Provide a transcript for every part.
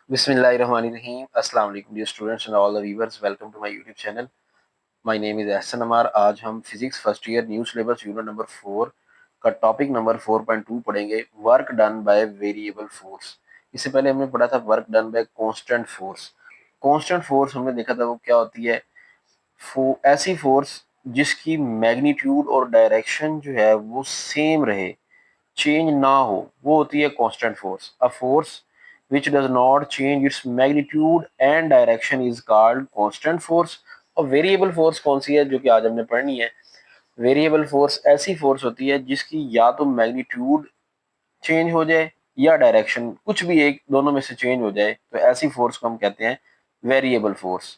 Bismillahirrahmanirrahim. Assalamu alaikum dear students and all the viewers. Welcome to my YouTube channel. My name is Ahsan Amar. आज हम physics first year new syllabus unit number 4 का topic number 4.2 पढ़ेंगे, work done by variable force. इससे पहले हमने पढ़ा था work done by constant force. Constant force हमने देखा था वो क्या होती है, ऐसी फोर्स जिसकी मैग्नीट्यूड और डायरेक्शन जो है वो सेम रहे, चेंज ना हो, वो होती है constant force. A force which does not change its magnitude and direction is called constant force। और वेरिएबल फोर्स कौन सी है जो कि आज हमने पढ़नी है। वेरिएबल फोर्स ऐसी फोर्स होती है जिसकी या तो मैग्नीट्यूड चेंज हो जाए या डायरेक्शन, कुछ भी एक दोनों में से चेंज हो जाए, तो ऐसी फोर्स को हम कहते हैं variable force.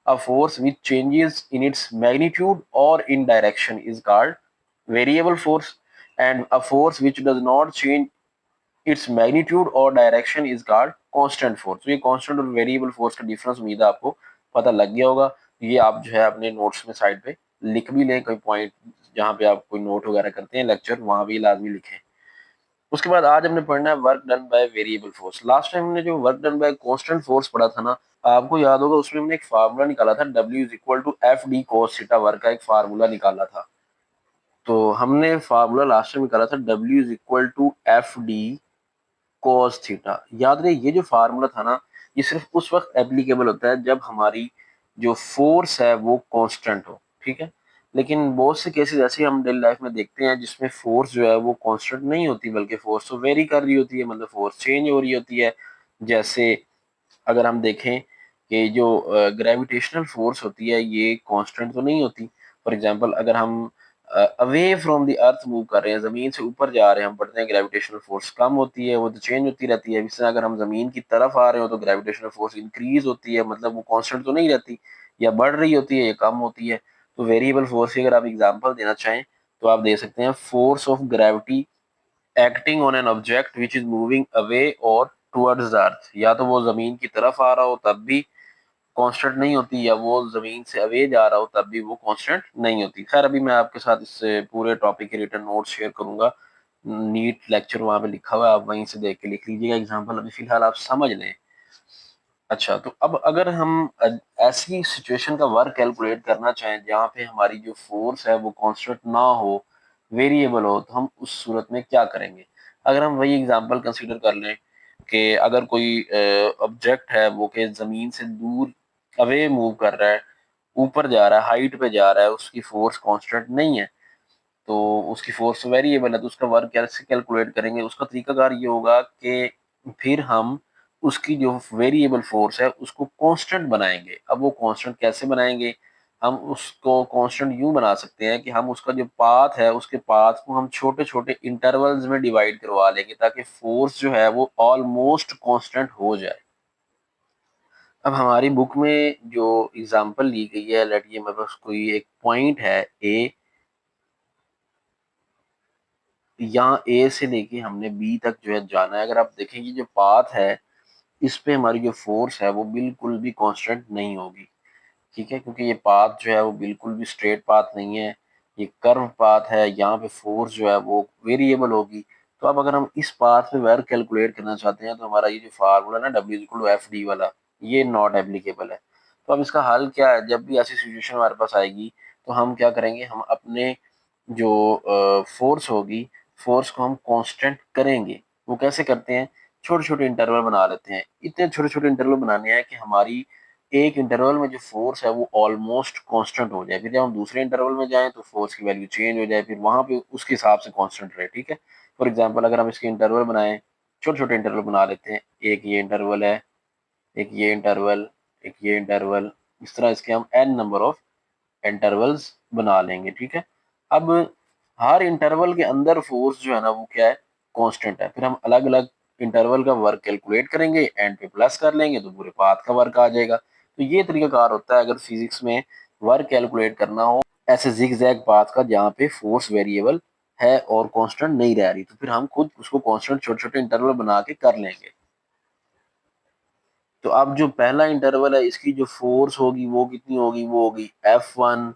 A force which changes in its magnitude or in direction is called variable force, and a force which does not change its magnitude और direction is called constant force. तो ये constant और variable force का difference उम्मीद है आपको पता लग गया होगा। ये आप जो है अपने नोट्स में साइड पे लिख भी लें, कोई पॉइंट जहाँ पे आप कोई नोट वगैरह करते हैं लेक्चर, वहां भी लाजमी लिखें। उसके बाद आज हमने पढ़ना है work done by variable force. Last time हमने जो work done by constant force पढ़ा था ना, आपको याद होगा उसमें हमने एक फार्मूला निकाला था, W is equal to F D cos theta, work का एक फार्मूला निकाला था। तो हमने फार्मूला लास्ट टाइम निकाला था W is equal to F D cos theta. याद रहे ये जो फार्मूला था ना, ये सिर्फ उस वक्त एप्लीकेबल होता है जब हमारी जो फोर्स है वो कांस्टेंट हो, ठीक है। लेकिन बहुत से केसेस ऐसे हम डेली लाइफ में देखते हैं जिसमें फोर्स जो है वो कांस्टेंट नहीं होती, बल्कि फोर्स तो वेरी कर रही होती है, मतलब फोर्स चेंज हो रही होती है। जैसे अगर हम देखें कि जो ग्रेविटेशनल फोर्स होती है ये कांस्टेंट तो नहीं होती। फॉर एग्जांपल अगर हम away from the earth move कर रहे हैं, जमीन से ऊपर जा रहे हैं, हम पढ़ते हैं ग्रेविटेशनल फोर्स कम होती है, वो तो चेंज होती रहती है। इस तरह अगर हम जमीन की तरफ आ रहे हो तो ग्रेविटेशनल फोर्स इंक्रीज होती है, मतलब वो कांस्टेंट तो नहीं रहती, या बढ़ रही होती है या कम होती है। तो वेरिएबल फोर्स की अगर आप एग्जांपल देना चाहें तो आप दे सकते हैं force of gravity acting on an object which is moving away और टुवर्ड्स द अर्थ। या तो वो जमीन की तरफ आ रहा हो तब भी कांस्टेंट नहीं होती, या वो जमीन से अवे जा रहा हो तब भी वो कांस्टेंट नहीं होती। खैर अभी मैं आपके साथ इस पूरे टॉपिक के रिटर्न नोट शेयर करूंगा, नीट लेक्चर वहां पे लिखा हुआ है, आप वहीं से देख के लिख लीजिएगा एग्जांपल, अभी फिलहाल आप समझ लें। अच्छा, तो अब अगर हम ऐसी सिचुएशन का वर्क कैलकुलेट करना चाहें जहाँ पे हमारी जो फोर्स है वो कांस्टेंट ना हो, वेरिएबल हो, तो हम उस सूरत में क्या करेंगे। अगर हम वही एग्जांपल कंसीडर कर लें कि अगर कोई ऑब्जेक्ट है वो कि जमीन से दूर अवे मूव कर रहा है, ऊपर जा रहा है, हाइट पे जा रहा है, उसकी फोर्स कांस्टेंट नहीं है, तो उसकी फोर्स वेरिएबल है, तो उसका वर्क कैसे कैलकुलेट करेंगे। उसका तरीकाकार ये होगा कि फिर हम उसकी जो वेरिएबल फोर्स है उसको कांस्टेंट बनाएंगे। अब वो कांस्टेंट कैसे बनाएंगे, हम उसको कांस्टेंट यूं बना सकते हैं कि हम उसका जो पाथ है उसके पाथ को हम छोटे छोटे इंटरवल्स में डिवाइड करवा लेंगे ताकि फोर्स जो है वो ऑलमोस्ट कांस्टेंट हो जाए। अब हमारी बुक में जो एग्जांपल ली गई है, लेट ये मेरे पास कोई एक पॉइंट है ए, यहाँ ए से लेके हमने बी तक जो है जाना है। अगर आप देखेंगे जो पाथ है इस पे हमारी जो फोर्स है वो बिल्कुल भी कांस्टेंट नहीं होगी, ठीक है, क्योंकि ये पाथ जो है वो बिल्कुल भी स्ट्रेट पाथ नहीं है, ये कर्व पाथ है। यहाँ पे फोर्स जो है वो वेरिएबल होगी। तो अब अगर हम इस पाथ पे वर्क कैलकुलेट करना चाहते हैं तो हमारा ये जो फार्मूला ना W equal to F D वाला, ये नॉट एप्लीकेबल है। तो अब इसका हल क्या है, जब भी ऐसी सिचुएशन हमारे पास आएगी तो हम क्या करेंगे, हम अपने जो फोर्स होगी, फोर्स को हम कांस्टेंट करेंगे। वो कैसे करते हैं, छोटे छोटे इंटरवल बना लेते हैं। इतने छोटे छोटे इंटरवल बनाने हैं कि हमारी एक इंटरवल में जो फोर्स है वो ऑलमोस्ट कांस्टेंट हो जाए, फिर जब हम दूसरे इंटरवल में जाएं तो फोर्स की वैल्यू चेंज हो जाए, फिर वहां पे उसके हिसाब से कांस्टेंट रहे, ठीक है। फॉर एग्जांपल अगर हम इसके इंटरवल बनाएं, छोटे छोटे इंटरवल बना लेते हैं, एक ये इंटरवल है, एक ये इंटरवल, एक ये इंटरवल, इस तरह इसके हम n नंबर ऑफ इंटरवल्स बना लेंगे, ठीक है। अब हर इंटरवल के अंदर फोर्स जो है ना वो क्या है, कांस्टेंट है। फिर हम अलग अलग इंटरवल का वर्क कैलकुलेट करेंगे, एंड पे प्लस कर लेंगे तो पूरे पाथ का वर्क आ जाएगा। तो ये तरीकाकार होता है अगर फिजिक्स में वर्क कैलकुलेट करना हो ऐसे जिगजैग पाथ का जहाँ पे फोर्स वेरिएबल है और कांस्टेंट नहीं रह रही, तो फिर हम खुद उसको कांस्टेंट छोटे छोटे इंटरवल बना के कर लेंगे। तो अब जो पहला इंटरवल है इसकी जो फोर्स होगी वो कितनी होगी, वो होगी F1,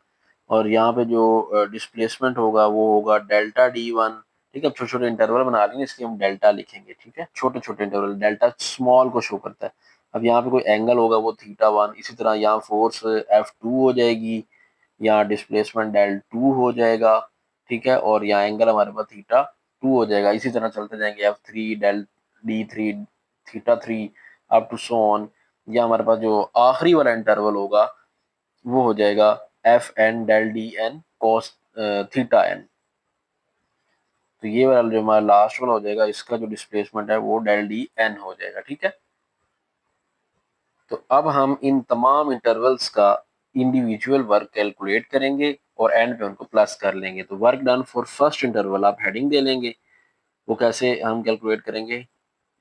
और यहाँ पे जो डिस्प्लेसमेंट होगा वो होगा डेल्टा D1, ठीक है। अब छोटे छोटे इंटरवल बना लेंगे, इसलिए हम डेल्टा लिखेंगे। ठीक है, छोटे छोटे इंटरवल, डेल्टा स्मॉल को शो करता है। अब यहाँ पे कोई एंगल होगा वो θ1, इसी तरह यहाँ फोर्स F2 हो जाएगी, यहाँ डिस्प्लेसमेंट del2 हो जाएगा। ठीक है, और यहाँ एंगल हमारे पास θ2 हो जाएगा। इसी तरह चलते जाएंगे, F3 del D3 θ3 up to so on. या हमारे पास जो आखिरी वाला इंटरवल होगा वो हो जाएगा Fn del Dn cos θn। तो ये वाला जो हमारा लास्ट वाला हो जाएगा, इसका जो डिस्प्लेसमेंट है वो del Dn हो जाएगा। ठीक है, तो अब हम इन तमाम इंटरवल्स का इंडिविजुअल वर्क कैलकुलेट करेंगे और एंड पे उनको प्लस कर लेंगे। तो work done for first interval आप हेडिंग दे लेंगे। वो कैसे हम कैलकुलेट करेंगे,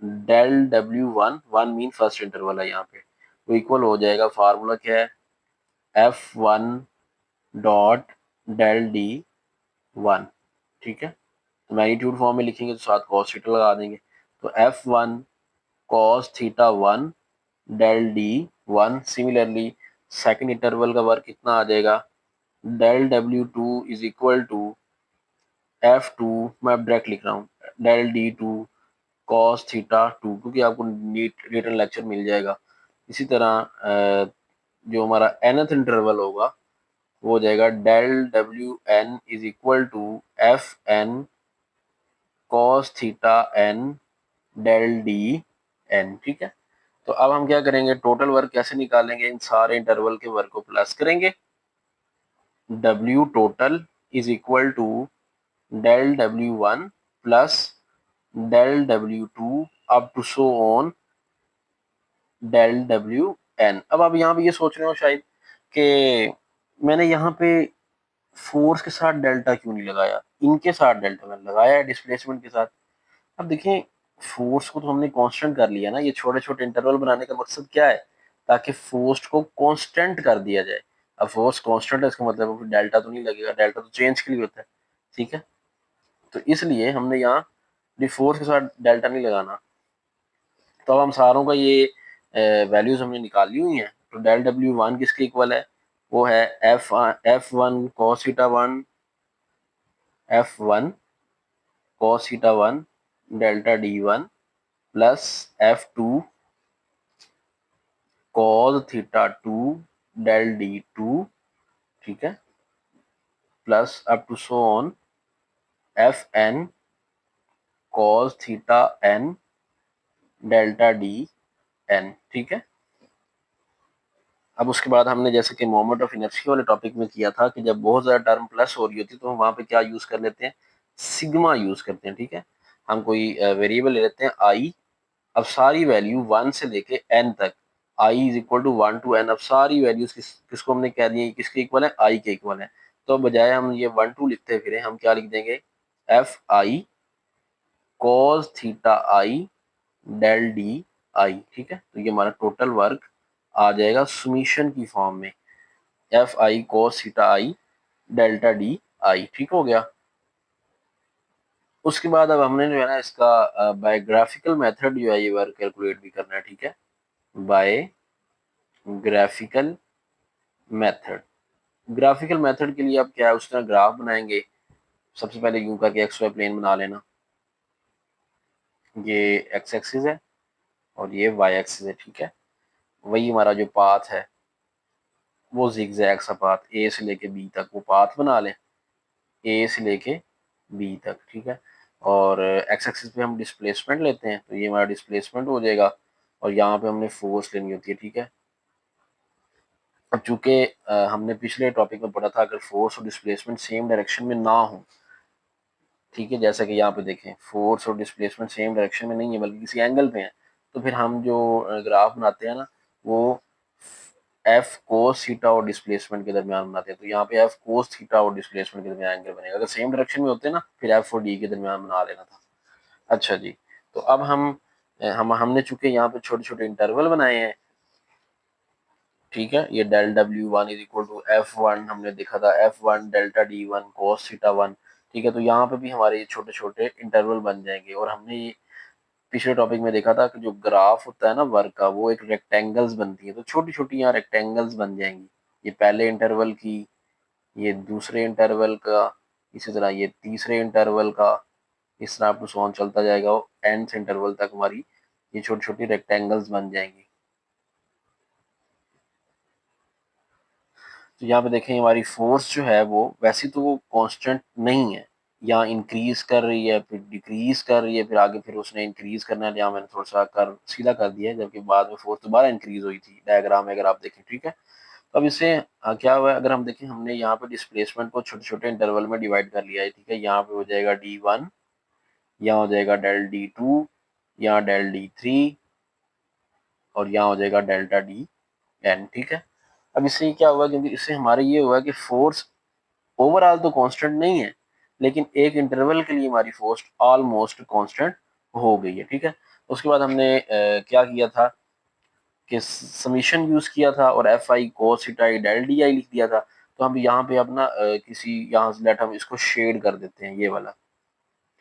del W1, one mean first interval है यहाँ पे, वो इक्वल हो जाएगा, फार्मूला क्या है, F1 डॉट del D1। ठीक है, तो मैग्नीट्यूड फॉर्म में लिखेंगे तो साथ cos थीटा लगा देंगे। तो F1 cos θ1 del D1। Similarly second interval का वर्क कितना आ जाएगा, del W2 is equal to F2, मैं अब डायरेक्ट लिख रहा हूँ, del D2 cos θ2, क्योंकि आपको नीट रिटन लेक्चर मिल जाएगा। इसी तरह जो हमारा nth इंटरवल होगा वो हो जाएगा del WN is equal to FN cos θN del DN। ठीक है, तो अब हम क्या करेंगे, टोटल वर्क कैसे निकालेंगे, इन सारे इंटरवल के वर्क को प्लस करेंगे। W total is equal to del W1 plus del W2 up to so on del WN। अब आप यहाँ पे ये सोच रहे हो शायद कि मैंने यहाँ पे फोर्स के साथ डेल्टा क्यों नहीं लगाया, इनके साथ डेल्टा मैंने लगाया है डिस्प्लेसमेंट के साथ। अब देखिए, फोर्स को तो हमने कांस्टेंट कर लिया ना, ये छोटे छोटे इंटरवल बनाने का मकसद क्या है, ताकि फोर्स को कांस्टेंट कर दिया जाए। अब फोर्स कांस्टेंट है, इसका मतलब डेल्टा तो नहीं लगेगा, डेल्टा तो चेंज के लिए होता है। ठीक है, तो इसलिए हमने यहाँ फोर्स के साथ डेल्टा नहीं लगाना। तो अब हम सारों का ये वैल्यूज हमने निकाल ली हुई हैं। तो डेल W1 किसके इक्वल है, वो है F1 cos θ1, F1 cos θ1 delta D1 plus F2 cos θ2 del D2। ठीक है, plus up to so on Fn cos θn delta Dn। ठीक है, अब उसके बाद हमने जैसे कि मोमेंट ऑफ इनर्शिया वाले टॉपिक में किया था कि जब बहुत ज्यादा टर्म प्लस हो रही होती है तो हम वहां पे क्या यूज कर लेते हैं, सिग्मा यूज करते हैं। ठीक है, हम कोई वेरिएबल ले लेते हैं आई। अब सारी वैल्यू 1 से लेके n तक, i is equal to 1 to n। अब सारी वैल्यूज किसको हमने कह दी, किसके इक्वल है, आई के इक्वल है। तो बजाय हम ये 1 2 लिखते फिर हम क्या लिख देंगे, F I cos theta I del D I. ठीक है, तो ये हमारा टोटल वर्क आ जाएगा समीशन की फॉर्म में, F I cos theta I delta D I. ठीक हो गया। उसके बाद अब हमने जो है ना इसका बाय ग्राफिकल मेथड जो है ये वर्क कैलकुलेट भी करना है। ठीक है, by graphical method. Graphical method के लिए आप क्या है, उसका ग्राफ बनाएंगे। सबसे पहले यूं करके एक्स वाई प्लेन बना लेना, ये एक्स एक्सिस है और ये वाई एक्सिस है। ठीक है, वही हमारा जो पाथ है वो जिगजैग सा पाथ ए से लेके बी तक वो पाथ बना लें, ए से लेके बी तक। ठीक है, और एक्स एक्सिस पे हम डिस्प्लेसमेंट लेते हैं, तो ये हमारा डिस्प्लेसमेंट हो जाएगा और यहाँ पे हमने फोर्स लेनी होती है। ठीक है, अब चूंकि हमने पिछले टॉपिक में पढ़ा था अगर फोर्स और डिस्प्लेसमेंट सेम डायरेक्शन में ना हो, ठीक है, जैसा कि यहाँ पे देखें फोर्स और डिस्प्लेसमेंट सेम डायरेक्शन में नहीं है बल्कि किसी एंगल पे है, तो फिर हम जो ग्राफ बनाते हैं ना वो एफ कोस थीटा और डिस्प्लेसमेंट के दरमियान बनाते हैं। तो यहाँ पे एफ कोस थीटा और डिस्प्लेसमेंट के दरमियान एंगल बनेगा। अगर सेम डायरेक्शन में होते ना फिर एफ और डी के दरमियान बना लेना था। अच्छा जी, तो अब हमने चूंकि यहाँ पे छोटे छोटे इंटरवल बनाए हैं। ठीक है, ये del W1 is equal to F1 हमने देखा था, F1 डेल्टा D1 cos θ1। ठीक है, तो यहाँ पे भी हमारे ये छोटे छोटे इंटरवल बन जाएंगे। और हमने ये पिछले टॉपिक में देखा था कि जो ग्राफ होता है ना वर्क का वो एक रेक्टेंगल्स बनती है, तो छोटी छोटी यहाँ रेक्टेंगल्स बन जाएंगी। ये पहले इंटरवल की, ये दूसरे इंटरवल का, इसी तरह ये तीसरे इंटरवल का, इस तरह अप टू सो ऑन चलता जाएगा, एंड से इंटरवल तक हमारी ये छोटी छोटी रेक्टेंगल्स बन जाएंगी। तो यहाँ पे देखें हमारी फोर्स जो है वो वैसे तो वो कांस्टेंट नहीं है, यहाँ इंक्रीज कर रही है फिर डिक्रीज कर रही है, फिर आगे फिर उसने इंक्रीज करना है, यहाँ मैंने थोड़ा सा कर सीधा कर दिया है, जबकि बाद में फोर्स दोबारा इंक्रीज हुई थी डायग्राम में अगर आप देखें, ठीक है। तो अब इससे क्या हुआ है, अगर हम देखें हमने यहाँ पे डिस्प्लेसमेंट को छोटे छोटे इंटरवल में डिवाइड कर लिया है, ठीक है। यहाँ पे हो जाएगा d1, यहाँ हो जाएगा डेल d2, यहाँ डेल d3, और यहाँ हो जाएगा डेल्टा dn, ठीक है। अब इससे क्या हुआ, क्योंकि इससे हमारे ये हुआ कि फोर्स ओवरऑल तो कांस्टेंट नहीं है, लेकिन एक इंटरवल के लिए हमारी फोर्स ऑलमोस्ट कांस्टेंट हो गई है, ठीक है। उसके बाद हमने क्या किया था कि समीशन यूज किया था और F I cos theta I del D I लिख दिया था। तो हम यहाँ पे अपना किसी यहाँ से लेट हम इसको शेड कर देते हैं ये वाला,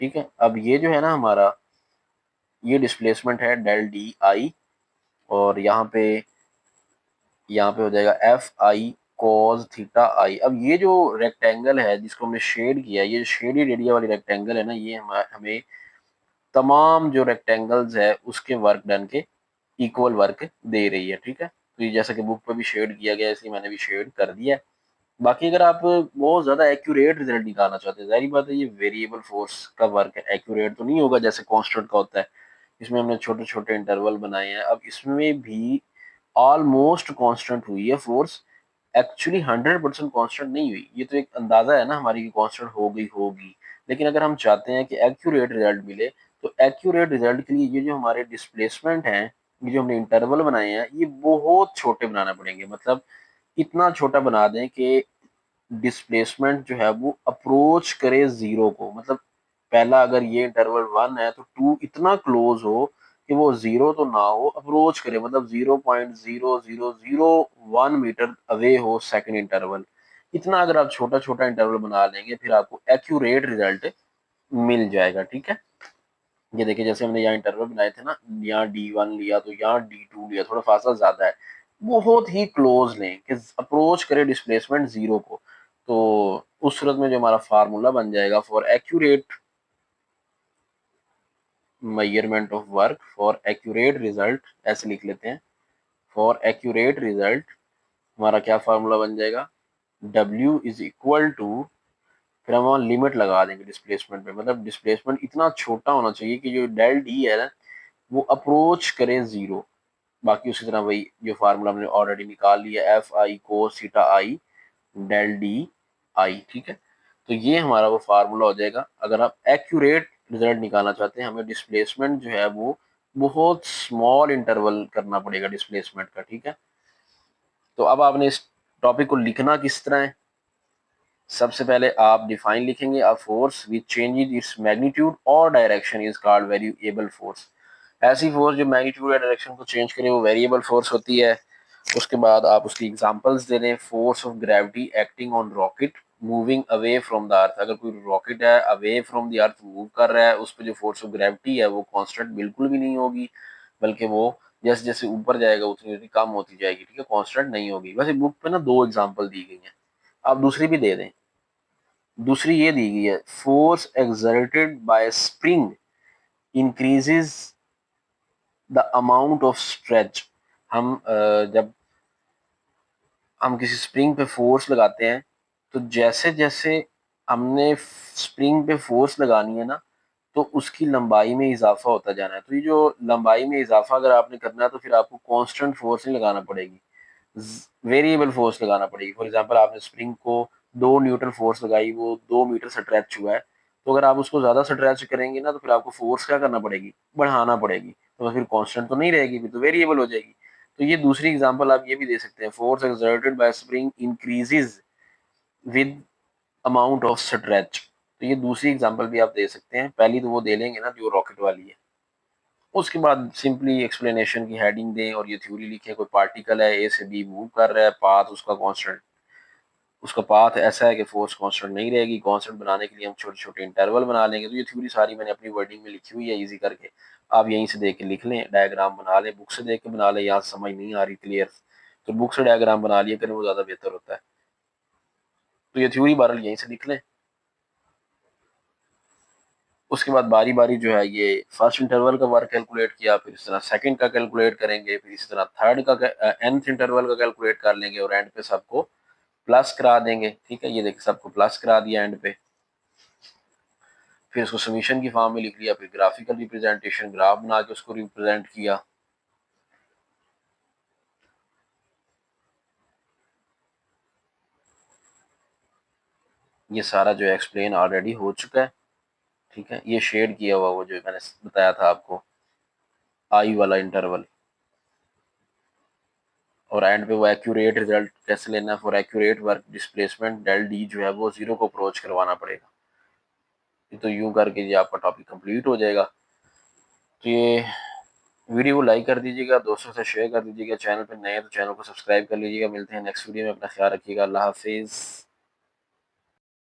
ठीक है। अब ये जो है ना हमारा ये डिस्प्लेसमेंट है डेल डी आई, और यहाँ पे हो जाएगा एफ आई कोस थीटा आई। अब ये जो रेक्टेंगल है जिसको हमने शेड किया, ये शेडेड एरिया वाली रेक्टेंगल है ना, ये हमें तमाम जो रेक्टेंगल्स है उसके वर्क डन के इक्वल वर्क दे रही है, ठीक है। तो ये जैसा कि बुक पे भी शेड किया गया है, इसलिए मैंने भी शेड कर दिया है। बाकी अगर आप बहुत ज्यादा एक्यूरेट रिजल्ट निकालना चाहते हैं, जाहिर बात है ये वेरिएबल फोर्स का वर्क है, एक्यूरेट तो नहीं होगा जैसे कांस्टेंट का होता है। इसमें हमने छोटे छोटे इंटरवल बनाए हैं। अब इसमें भी ऑलमोस्ट कांस्टेंट हुई है फोर्स, एक्चुअली 100% कांस्टेंट नहीं हुई, ये तो एक अंदाजा है ना हमारी कि कांस्टेंट हो गई होगी। लेकिन अगर हम चाहते हैं कि एक्यूरेट रिजल्ट मिले, तो एक्यूरेट रिजल्ट के लिए ये जो हमारे डिस्प्लेसमेंट हैं, ये जो हमने इंटरवल बनाए हैं, ये बहुत छोटे बनाना पड़ेंगे। मतलब इतना छोटा बना दें कि डिस्प्लेसमेंट जो है वो अप्रोच करे जीरो को। मतलब पहला अगर ये इंटरवल 1 है तो 2 इतना क्लोज हो कि वो जीरो तो ना हो, अप्रोच करे, मतलब 0.0001 मीटर अवे हो सेकंड इंटरवल। इतना अगर आप छोटा छोटा इंटरवल बना लेंगे, फिर आपको एक्यूरेट रिजल्ट मिल जाएगा, ठीक है। ये देखिए जैसे हमने यहाँ इंटरवल बनाए थे ना, यहाँ D1 लिया तो यहाँ D2 लिया, थोड़ा फासला ज्यादा है, बहुत ही क्लोज लें कि अप्रोच करे डिस्प्लेसमेंट जीरो को। तो उस सूरत में जो हमारा फार्मूला बन जाएगा for accurate measurement of work for accurate result, ऐसे लिख लेते हैं। फॉर एक्यूरेट रिजल्ट हमारा क्या फार्मूला बन जाएगा, W इज इक्वल टू, फिर हम वहाँ लिमिट लगा देंगे डिस्प्लेसमेंट पे, मतलब डिस्प्लेसमेंट इतना छोटा होना चाहिए कि जो डेल डी है ना वो अप्रोच करे जीरो। बाकी उसी तरह वही जो फार्मूला हमने ऑलरेडी निकाल लिया, F I cos theta I del D I, ठीक है। तो ये हमारा वो फार्मूला हो जाएगा। अगर आप एक्यूरेट रिजल्ट निकालना चाहते हैं, हमें डिस्प्लेसमेंट जो है वो बहुत स्मॉल इंटरवल करना पड़ेगा डिस्प्लेसमेंट का, ठीक है। तो अब आपने इस टॉपिक को लिखना किस तरह है, सबसे पहले आप डिफाइन लिखेंगे, a force which changes its magnitude और direction is called variable force. ऐसी फोर्स जो मैग्नीट्यूड या डायरेक्शन को चेंज करे वो वेरिएबल फोर्स होती है। उसके बाद आप उसकी एग्जांपल्स दे दें, force of gravity acting on rocket moving away from the earth. अगर कोई रॉकेट है away from the earth move कर रहा है, उस पर जो फोर्स ऑफ ग्रेविटी है वो कांस्टेंट बिल्कुल भी नहीं होगी, बल्कि वो जैसे जैसे ऊपर जाएगा उतनी उतनी कम होती जाएगी, ठीक है, कांस्टेंट नहीं होगी। वैसे बुक पे ना दो एग्जांपल दी गई हैं, आप दूसरी भी दे दें। दूसरी ये दी गई है, force exerted by spring increases the amount of stretch. हम जब हम किसी स्प्रिंग पे फोर्स लगाते हैं, तो जैसे जैसे हमने स्प्रिंग पे फोर्स लगानी है ना, तो उसकी लंबाई में इजाफा होता जाना है। तो ये जो लंबाई में इजाफा अगर आपने करना है, तो फिर आपको कांस्टेंट फोर्स नहीं लगाना पड़ेगी, वेरिएबल फोर्स लगाना पड़ेगी। फॉर एग्जांपल आपने स्प्रिंग को 2 न्यूटन फोर्स लगाई, वो 2 मीटर स्ट्रेच हुआ है, तो अगर आप उसको ज्यादा स्ट्रेच करेंगे ना, तो फिर आपको फोर्स क्या करना पड़ेगी, बढ़ाना पड़ेगी। तो फिर कांस्टेंट तो नहीं रहेगी, फिर तो वेरिएबल हो जाएगी। तो ये दूसरी एग्जांपल आप ये भी दे सकते हैं, force exerted by spring increases with amount of stretch. तो ये दूसरी एग्जांपल भी आप दे सकते हैं, पहली तो वो दे लेंगे ना जो रॉकेट वाली है। उसके बाद सिंपली एक्सप्लेनेशन की हेडिंग दें और ये थ्योरी लिखें, कोई पार्टिकल है ए से बी मूव कर रहा है, पाथ उसका कांस्टेंट, उसका पाथ ऐसा है कि फोर्स कांस्टेंट नहीं रहेगी। कांस्टेंट बनाने के लिए हम छोटे छोटे इंटरवल बना लेंगे। तो ये थ्योरी सारी मैंने अपनी वर्डिंग में लिखी हुई है इजी करके, आप यहीं से देख के लिख लें, डायग्राम बना लें, बुक से देख के बना लें, यहाँ समझ नहीं आ रही क्लियर तो बुक से डायग्राम बना लिया करें, वो ज़्यादा बेहतर होता है। तो ये थ्योरी बहरहाल यहीं से लिख लें। उसके बाद बारी बारी जो है ये फर्स्ट इंटरवल का वर्क कैलकुलेट किया, फिर इस तरह सेकंड का कैलकुलेट करेंगे, फिर इस तरह थर्ड का nth इंटरवल का कैलकुलेट कर लेंगे और एंड पे सबको प्लस करा देंगे। ठीक है, ये देखिए सबको प्लस करा दिया एंड पे। फिर उसको समीशन की फॉर्म में लिख लिया, फिर ग्राफिकल रिप्रेजेंटेशन ग्राफ बना के उसको रिप्रेजेंट किया। ये सारा जो एक्सप्लेन ऑलरेडी हो चुका है। ठीक है, ये शेड किया हुआ वो जो मैंने बताया था आपको, आई वाला इंटरवल। और एंड पे वो एक्यूरेट रिजल्ट कैसे लेना है, for accurate work displacement del D जो है वो 0 को अप्रोच करवाना पड़ेगा। तो यूं करके ये आपका टॉपिक कंप्लीट हो जाएगा। तो ये वीडियो को लाइक कर दीजिएगा, दोस्तों से शेयर कर दीजिएगा, चैनल पर नए हैं तो चैनल को सब्सक्राइब कर लीजिएगा। मिलते हैं नेक्स्ट वीडियो में, अपना ख्याल रखिएगा, अल्लाह हाफिज़।